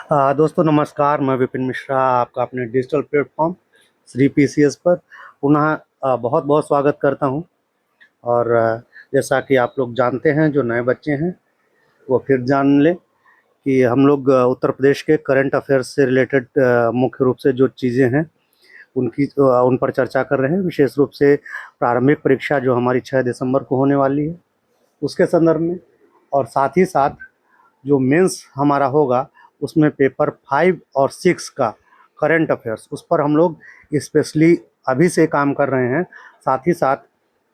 दोस्तों नमस्कार, मैं विपिन मिश्रा आपका अपने डिजिटल प्लेटफॉर्म श्री पीसीएस पर पुनः बहुत बहुत स्वागत करता हूं। और जैसा कि आप लोग जानते हैं, जो नए बच्चे हैं वो फिर जान लें कि हम लोग उत्तर प्रदेश के करंट अफेयर्स से रिलेटेड मुख्य रूप से जो चीज़ें हैं उन पर चर्चा कर रहे हैं। विशेष रूप से प्रारंभिक परीक्षा जो हमारी 6 दिसंबर को होने वाली है उसके संदर्भ में, और साथ ही साथ जो मेंस हमारा होगा उसमें पेपर 5 और 6 का करंट अफेयर्स, उस पर हम लोग स्पेशली अभी से काम कर रहे हैं। साथ ही साथ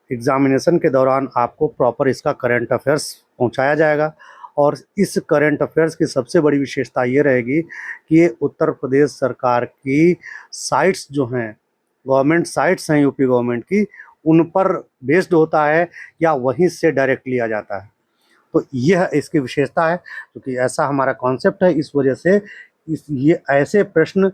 एग्जामिनेशन के दौरान आपको प्रॉपर इसका करंट अफेयर्स पहुंचाया जाएगा। और इस करंट अफेयर्स की सबसे बड़ी विशेषता ये रहेगी कि ये उत्तर प्रदेश सरकार की साइट्स जो हैं, गवर्नमेंट साइट्स हैं यूपी गवर्नमेंट की, उन पर बेस्ड होता है या वहीं से डायरेक्ट लिया जाता है। तो यह इसकी विशेषता है, क्योंकि ऐसा हमारा कॉन्सेप्ट है। इस वजह से ये ऐसे प्रश्न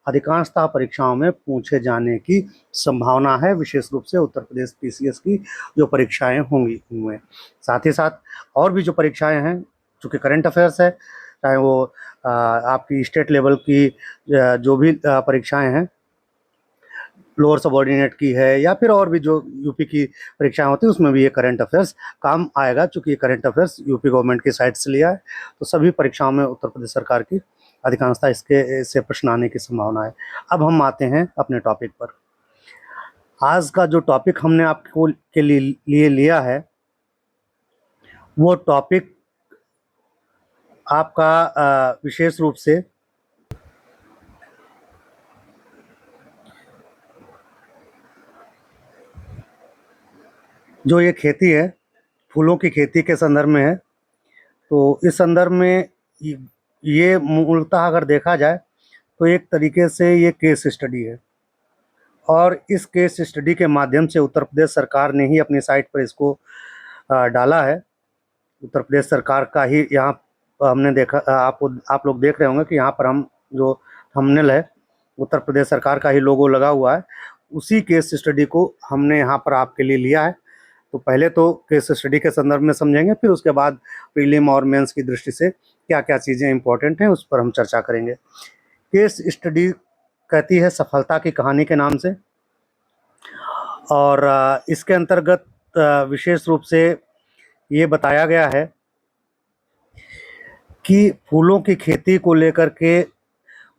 अधिकांशतः परीक्षाओं में पूछे जाने की संभावना है, विशेष रूप से उत्तर प्रदेश पीसीएस की जो परीक्षाएं होंगी उनमें। साथ ही साथ और भी जो परीक्षाएं हैं, चूँकि करंट अफेयर्स है, चाहे वो आपकी स्टेट लेवल की जो भी परीक्षाएं हैं, लोअर सबऑर्डिनेट की है या फिर और भी जो यूपी की परीक्षाएं होती है, उसमें भी ये करंट अफेयर्स काम आएगा। चूँकि ये करंट अफेयर्स यूपी गवर्नमेंट की साइट से लिया है, तो सभी परीक्षाओं में उत्तर प्रदेश सरकार की अधिकांशतः इसके से प्रश्न आने की संभावना है। अब हम आते हैं अपने टॉपिक पर। आज का जो टॉपिक हमने आपको के लिए लिया है, वो टॉपिक आपका विशेष रूप से जो ये खेती है, फूलों की खेती के संदर्भ में है। तो इस संदर्भ में ये मूलतः अगर देखा जाए तो एक तरीके से ये केस स्टडी है, और इस केस स्टडी के माध्यम से उत्तर प्रदेश सरकार ने ही अपनी साइट पर इसको डाला है। उत्तर प्रदेश सरकार का ही यहाँ हमने देखा, आप लोग देख रहे होंगे कि यहाँ पर हम जो थंबनेल है, उत्तर प्रदेश सरकार का ही लोगो लगा हुआ है। उसी केस स्टडी को हमने यहाँ पर आपके लिए लिया है। तो पहले तो केस स्टडी के संदर्भ में समझेंगे, फिर उसके बाद प्रीलिम और मेंस की दृष्टि से क्या क्या चीज़ें इंपॉर्टेंट हैं उस पर हम चर्चा करेंगे। केस स्टडी कहती है सफलता की कहानी के नाम से, और इसके अंतर्गत विशेष रूप से ये बताया गया है कि फूलों की खेती को लेकर के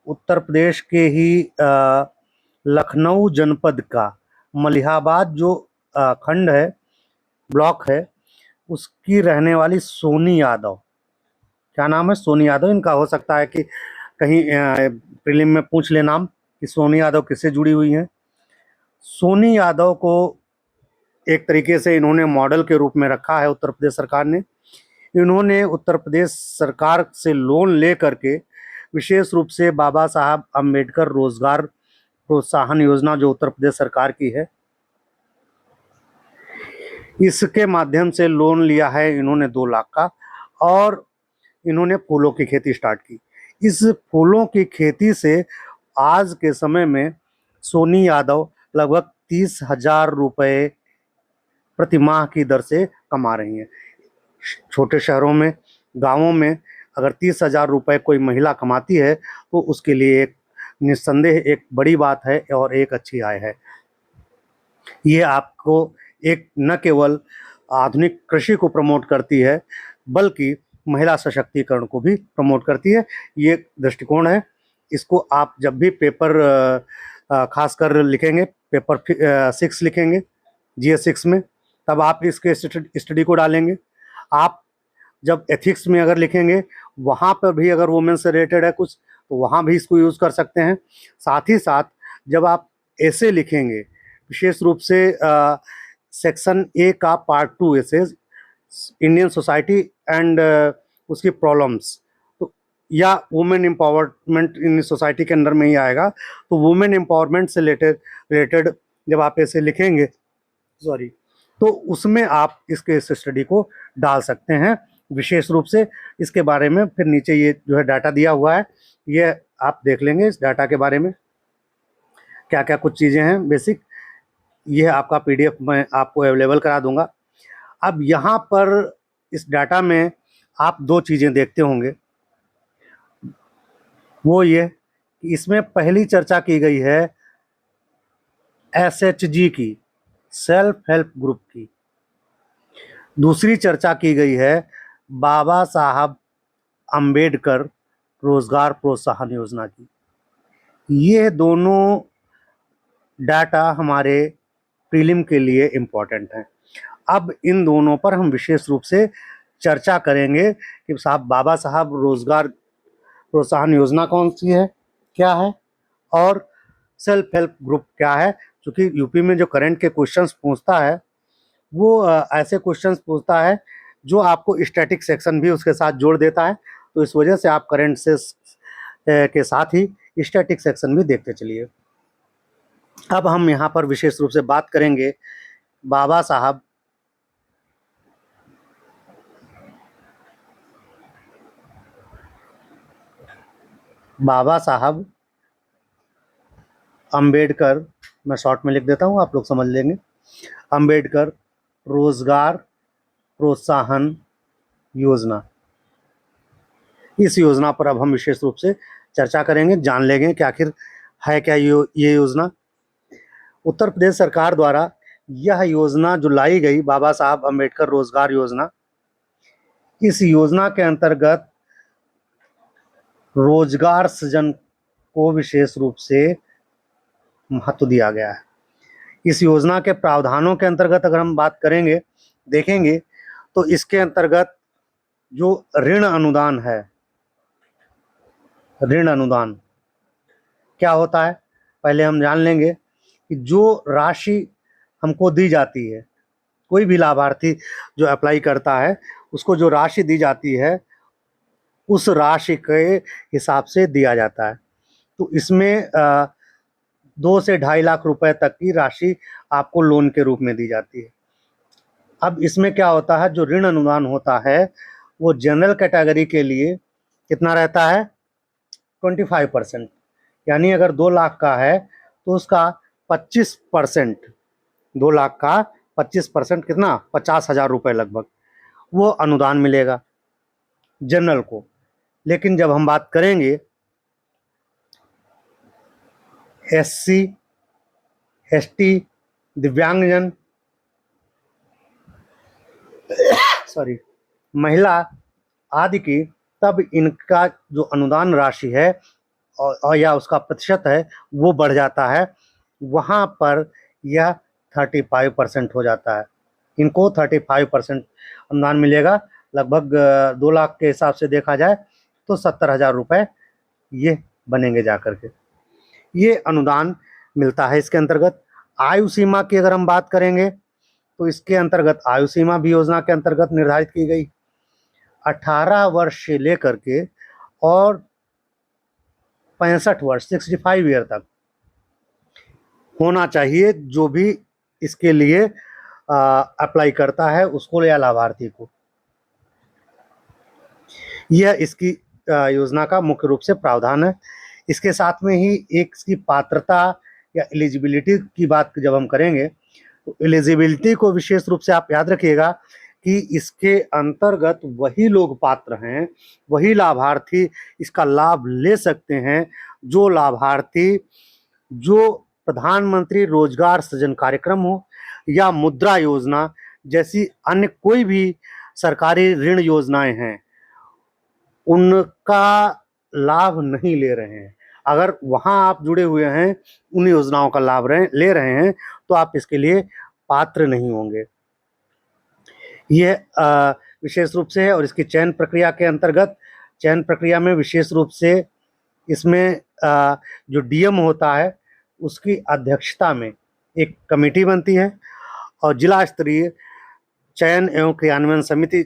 उत्तर प्रदेश के ही लखनऊ जनपद का मलिहाबाद जो खंड है, ब्लॉक है, उसकी रहने वाली सोनी यादव, क्या नाम है, सोनी यादव इनका, हो सकता है कि कहीं प्रीलिम में पूछ ले नाम कि सोनी यादव किससे जुड़ी हुई हैं। सोनी यादव को एक तरीके से इन्होंने मॉडल के रूप में रखा है उत्तर प्रदेश सरकार ने। इन्होंने उत्तर प्रदेश सरकार से लोन ले करके विशेष रूप से बाबा साहब अम्बेडकर रोजगार प्रोत्साहन योजना जो उत्तर प्रदेश सरकार की है, इसके माध्यम से लोन लिया है इन्होंने 2 लाख का, और इन्होंने फूलों की खेती स्टार्ट की। इस फूलों की खेती से आज के समय में सोनी यादव लगभग 30,000 रुपये प्रति माह की दर से कमा रही हैं। छोटे शहरों में, गांवों में अगर 30,000 रुपये कोई महिला कमाती है तो उसके लिए एक निस्संदेह एक बड़ी बात है और एक अच्छी आय है। ये आपको एक न केवल आधुनिक कृषि को प्रमोट करती है, बल्कि महिला सशक्तिकरण को भी प्रमोट करती है। ये दृष्टिकोण है। इसको आप जब भी पेपर खासकर लिखेंगे, पेपर 6 लिखेंगे GS 6 में, तब आप इसके स्टडी को डालेंगे। आप जब एथिक्स में अगर लिखेंगे, वहाँ पर भी अगर वुमेन से रिलेटेड है कुछ, तो वहाँ भी इसको यूज़ कर सकते हैं। साथ ही साथ जब आप ऐसे लिखेंगे, विशेष रूप से सेक्शन ए का पार्ट 2 ऐसे इंडियन सोसाइटी एंड उसकी प्रॉब्लम्स, तो या वुमेन एम्पावरमेंट इन सोसाइटी के अंदर में ही आएगा। तो वुमेन एम्पावरमेंट से रिलेटेड जब आप ऐसे लिखेंगे, सॉरी, तो उसमें आप इसके इस स्टडी को डाल सकते हैं। विशेष रूप से इसके बारे में फिर नीचे ये जो है डाटा दिया हुआ है, ये आप देख लेंगे इस डाटा के बारे में क्या क्या कुछ चीज़ें हैं बेसिक। ये आपका PDF मैं आपको अवेलेबल करा दूंगा। अब यहाँ पर इस डाटा में आप 2 चीज़ें देखते होंगे। वो ये कि इसमें पहली चर्चा की गई है एसएचजी की, सेल्फ हेल्प ग्रुप की। दूसरी चर्चा की गई है बाबा साहब अंबेडकर रोजगार प्रोत्साहन योजना की। ये दोनों डाटा हमारे प्रीलिम के लिए इम्पोर्टेंट हैं। अब इन दोनों पर हम विशेष रूप से चर्चा करेंगे कि साहब बाबा साहब रोजगार प्रोत्साहन योजना कौन सी है, क्या है, और सेल्फ हेल्प ग्रुप क्या है। क्योंकि यूपी में जो करंट के क्वेश्चंस पूछता है वो ऐसे क्वेश्चंस पूछता है जो आपको स्टैटिक सेक्शन भी उसके साथ जोड़ देता है। तो इस वजह से आप करंट से के साथ ही स्टैटिक सेक्शन भी देखते चलिए। अब हम यहाँ पर विशेष रूप से बात करेंगे बाबा साहब अंबेडकर, मैं शॉर्ट में लिख देता हूँ, आप लोग समझ लेंगे, अंबेडकर रोजगार प्रोत्साहन योजना। इस योजना पर अब हम विशेष रूप से चर्चा करेंगे, जान लेंगे कि आखिर है क्या ये योजना। उत्तर प्रदेश सरकार द्वारा यह योजना जो लाई गई, बाबा साहब अंबेडकर रोजगार योजना, इस योजना के अंतर्गत रोजगार सृजन को विशेष रूप से महत्व दिया गया है। इस योजना के प्रावधानों के अंतर्गत अगर हम बात करेंगे, देखेंगे तो इसके अंतर्गत जो ऋण अनुदान है, ऋण अनुदान क्या होता है पहले हम जान लेंगे कि जो राशि हमको दी जाती है, कोई भी लाभार्थी जो अप्लाई करता है उसको जो राशि दी जाती है उस राशि के हिसाब से दिया जाता है। तो इसमें 2 से 2.5 लाख रुपए तक की राशि आपको लोन के रूप में दी जाती है। अब इसमें क्या होता है, जो ऋण अनुदान होता है वो जनरल कैटेगरी के लिए कितना रहता है, 25%। यानी अगर 2 लाख का है तो उसका 25%, 2 लाख का 25% कितना, 50,000 रुपये लगभग वो अनुदान मिलेगा जनरल को। लेकिन जब हम बात करेंगे एससी, एसटी, दिव्यांगजन, सॉरी, महिला आदि की, तब इनका जो अनुदान राशि है और या उसका प्रतिशत है वो बढ़ जाता है। वहाँ पर यह 35% हो जाता है। इनको 35% अनुदान मिलेगा। लगभग 2 लाख के हिसाब से देखा जाए तो 70,000 रुपये ये बनेंगे जा करके। ये अनुदान मिलता है इसके अंतर्गत। आयु सीमा की अगर हम बात करेंगे तो इसके अंतर्गत आयु सीमा भी योजना के अंतर्गत निर्धारित की गई, 18 वर्ष से लेकर के और 65 वर्ष, 65 ईयर तक होना चाहिए जो भी इसके लिए अप्लाई करता है उसको या लाभार्थी को। यह इसकी योजना का मुख्य रूप से प्रावधान है। इसके साथ में ही एक इसकी पात्रता या एलिजिबिलिटी की बात जब हम करेंगे तो एलिजिबिलिटी को विशेष रूप से आप याद रखिएगा कि इसके अंतर्गत वही लोग पात्र हैं, वही लाभार्थी इसका लाभ ले सकते हैं जो लाभार्थी जो प्रधानमंत्री रोजगार सृजन कार्यक्रम हो या मुद्रा योजना जैसी अन्य कोई भी सरकारी ऋण योजनाएं हैं उनका लाभ नहीं ले रहे हैं। अगर वहाँ आप जुड़े हुए हैं, उन योजनाओं का लाभ ले रहे हैं तो आप इसके लिए पात्र नहीं होंगे। यह विशेष रूप से है। और इसकी चयन प्रक्रिया के अंतर्गत, चयन प्रक्रिया में विशेष रूप से इसमें जो डीएम होता है उसकी अध्यक्षता में एक कमेटी बनती है और जिला स्तरीय चयन एवं क्रियान्वयन समिति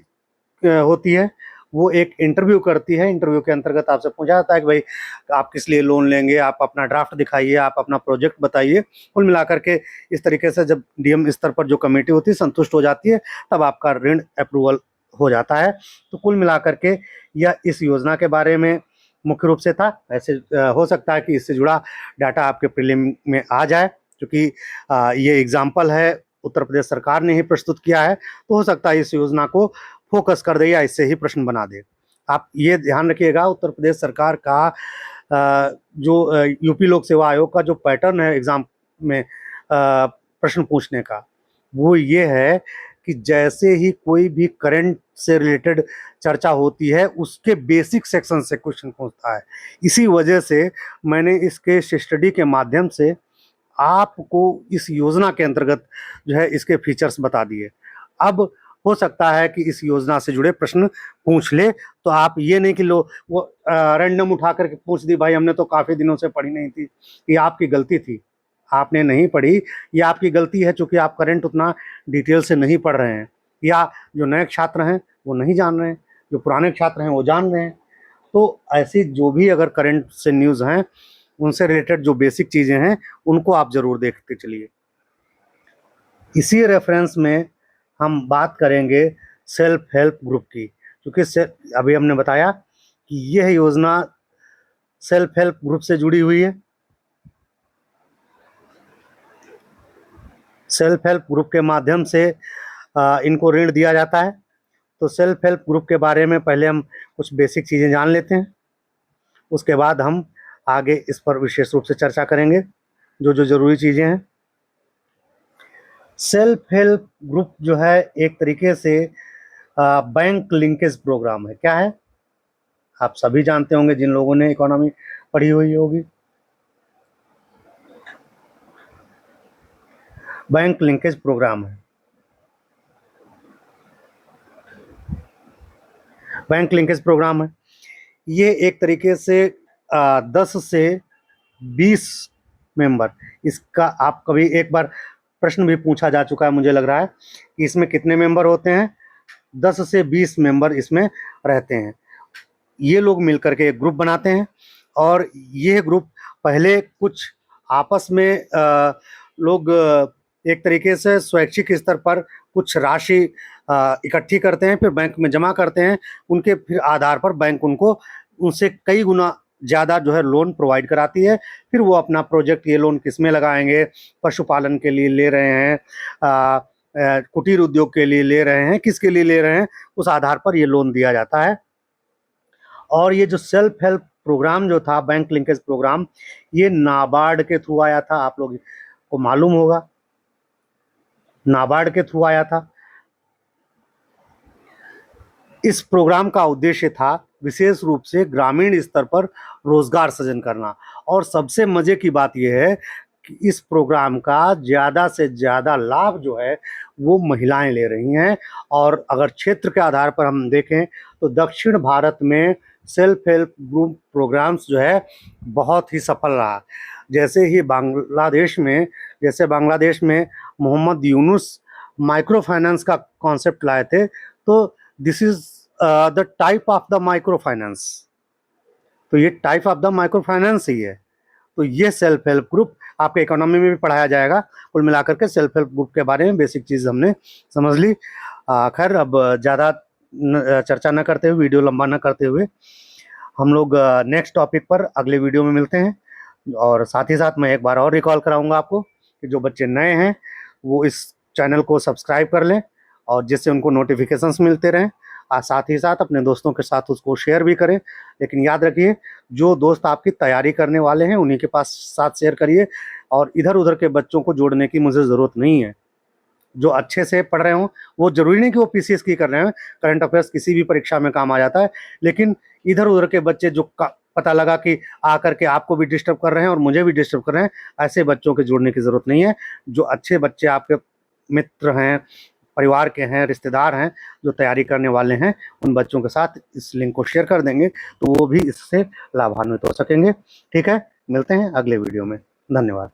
होती है। वो एक इंटरव्यू करती है। इंटरव्यू के अंतर्गत आपसे पूछा जाता है कि भाई आप किस लिए लोन लेंगे, आप अपना ड्राफ्ट दिखाइए, आप अपना प्रोजेक्ट बताइए। कुल मिलाकर के इस तरीके से जब डीएम स्तर पर जो कमेटी होती है संतुष्ट हो जाती है तब आपका ऋण अप्रूवल हो जाता है। तो कुल मिलाकर के यह इस योजना के बारे में मुख्य रूप से था। ऐसे हो सकता है कि इससे जुड़ा डाटा आपके प्रीलिम में आ जाए, क्योंकि ये एग्जाम्पल है, उत्तर प्रदेश सरकार ने ही प्रस्तुत किया है, तो हो सकता है इस योजना को फोकस कर दे या इससे ही प्रश्न बना दे। आप ये ध्यान रखिएगा, उत्तर प्रदेश सरकार का जो यूपी लोक सेवा आयोग का जो पैटर्न है एग्ज़ाम में प्रश्न पूछने का, वो ये है कि जैसे ही कोई भी करंट से रिलेटेड चर्चा होती है उसके बेसिक सेक्शन से क्वेश्चन पूछता है। इसी वजह से मैंने इस केस स्टडी के माध्यम से आपको इस योजना के अंतर्गत जो है इसके फीचर्स बता दिए। अब हो सकता है कि इस योजना से जुड़े प्रश्न पूछ ले, तो आप ये नहीं कि लो वो रैंडम उठा करके पूछ दी, भाई हमने तो काफ़ी दिनों से पढ़ी नहीं थी। ये आपकी गलती थी, आपने नहीं पढ़ी, ये आपकी गलती है चूँकि आप करंट उतना डिटेल से नहीं पढ़ रहे हैं, या जो नए छात्र हैं वो नहीं जान रहे हैं, जो पुराने छात्र हैं वो जान रहे हैं। तो ऐसी जो भी अगर करंट से न्यूज़ हैं, उनसे रिलेटेड जो बेसिक चीज़ें हैं उनको आप ज़रूर देखते चलिए। इसी रेफरेंस में हम बात करेंगे सेल्फ हेल्प ग्रुप की, क्योंकि अभी हमने बताया कि यह योजना सेल्फ हेल्प ग्रुप से जुड़ी हुई है। सेल्फ हेल्प ग्रुप के माध्यम से इनको ऋण दिया जाता है। तो सेल्फ हेल्प ग्रुप के बारे में पहले हम कुछ बेसिक चीज़ें जान लेते हैं, उसके बाद हम आगे इस पर विशेष रूप से चर्चा करेंगे जो जो ज़रूरी चीज़ें हैं। सेल्फ हेल्प ग्रुप जो है एक तरीके से बैंक लिंकेज प्रोग्राम है। क्या है? आप सभी जानते होंगे जिन लोगों ने इकोनॉमी पढ़ी हुई होगी। बैंक लिंकेज प्रोग्राम है। बैंक लिंकेज प्रोग्राम है, ये एक तरीके से 10 से 20 मेंबर, इसका आप कभी एक बार प्रश्न भी पूछा जा चुका है, मुझे लग रहा है कि इसमें कितने मेंबर होते हैं। 10 से 20 मेंबर इसमें रहते हैं। ये लोग मिलकर के एक ग्रुप बनाते हैं और ये ग्रुप पहले कुछ आपस में लोग एक तरीके से स्वैच्छिक स्तर पर कुछ राशि इकट्ठी करते हैं, फिर बैंक में जमा करते हैं। उनके फिर आधार पर बैंक उनको उनसे कई गुना ज़्यादा जो है लोन प्रोवाइड कराती है। फिर वो अपना प्रोजेक्ट, ये लोन किस में लगाएंगे, पशुपालन के लिए ले रहे हैं, कुटीर उद्योग के लिए ले रहे हैं, किसके लिए ले रहे हैं, उस आधार पर ये लोन दिया जाता है। और ये जो सेल्फ हेल्प प्रोग्राम जो था, बैंक लिंकेज प्रोग्राम, ये नाबार्ड के थ्रू आया था। आप लोग को मालूम होगा, नाबार्ड के थ्रू आया था। इस प्रोग्राम का उद्देश्य था विशेष रूप से ग्रामीण स्तर पर रोजगार सृजन करना। और सबसे मजे की बात यह है कि इस प्रोग्राम का ज़्यादा से ज़्यादा लाभ जो है वो महिलाएं ले रही हैं। और अगर क्षेत्र के आधार पर हम देखें तो दक्षिण भारत में सेल्फ हेल्प ग्रुप प्रोग्राम्स जो है बहुत ही सफल रहा। जैसे बांग्लादेश में मोहम्मद यूनुस माइक्रो फाइनेंस का कॉन्सेप्ट लाए थे, तो this is the type of the micro finance. तो ये type of the micro finance ही है। तो ये सेल्फ हेल्प ग्रुप आपके इकोनॉमी में भी पढ़ाया जाएगा। कुल मिलाकर के सेल्फ हेल्प ग्रुप के बारे में बेसिक चीज़ हमने समझ ली। खैर, अब ज़्यादा चर्चा न करते हुए, वीडियो लंबा न करते हुए, हम लोग नेक्स्ट टॉपिक पर अगले वीडियो में मिलते हैं। और साथ ही साथ मैं एक बार और रिकॉल कराऊंगा आपको कि जो बच्चे नए हैं वो इस चैनल को सब्सक्राइब कर लें, और जिससे उनको नोटिफिकेशंस मिलते रहें। और साथ ही साथ अपने दोस्तों के साथ उसको शेयर भी करें। लेकिन याद रखिए, जो दोस्त आपकी तैयारी करने वाले हैं उन्हीं के पास साथ शेयर करिए, और इधर उधर के बच्चों को जोड़ने की मुझे ज़रूरत नहीं है। जो अच्छे से पढ़ रहे हों, वो ज़रूरी नहीं कि वो पीसीएस की कर रहे हैं, करंट अफेयर्स किसी भी परीक्षा में काम आ जाता है। लेकिन इधर उधर के बच्चे जो पता लगा कि आकर के आपको भी डिस्टर्ब कर रहे हैं और मुझे भी डिस्टर्ब कर रहे हैं, ऐसे बच्चों के जोड़ने की ज़रूरत नहीं है। जो अच्छे बच्चे आपके मित्र हैं, परिवार के हैं, रिश्तेदार हैं, जो तैयारी करने वाले हैं, उन बच्चों के साथ इस लिंक को शेयर कर देंगे तो वो भी इससे लाभान्वित हो सकेंगे। ठीक है, मिलते हैं अगले वीडियो में। धन्यवाद।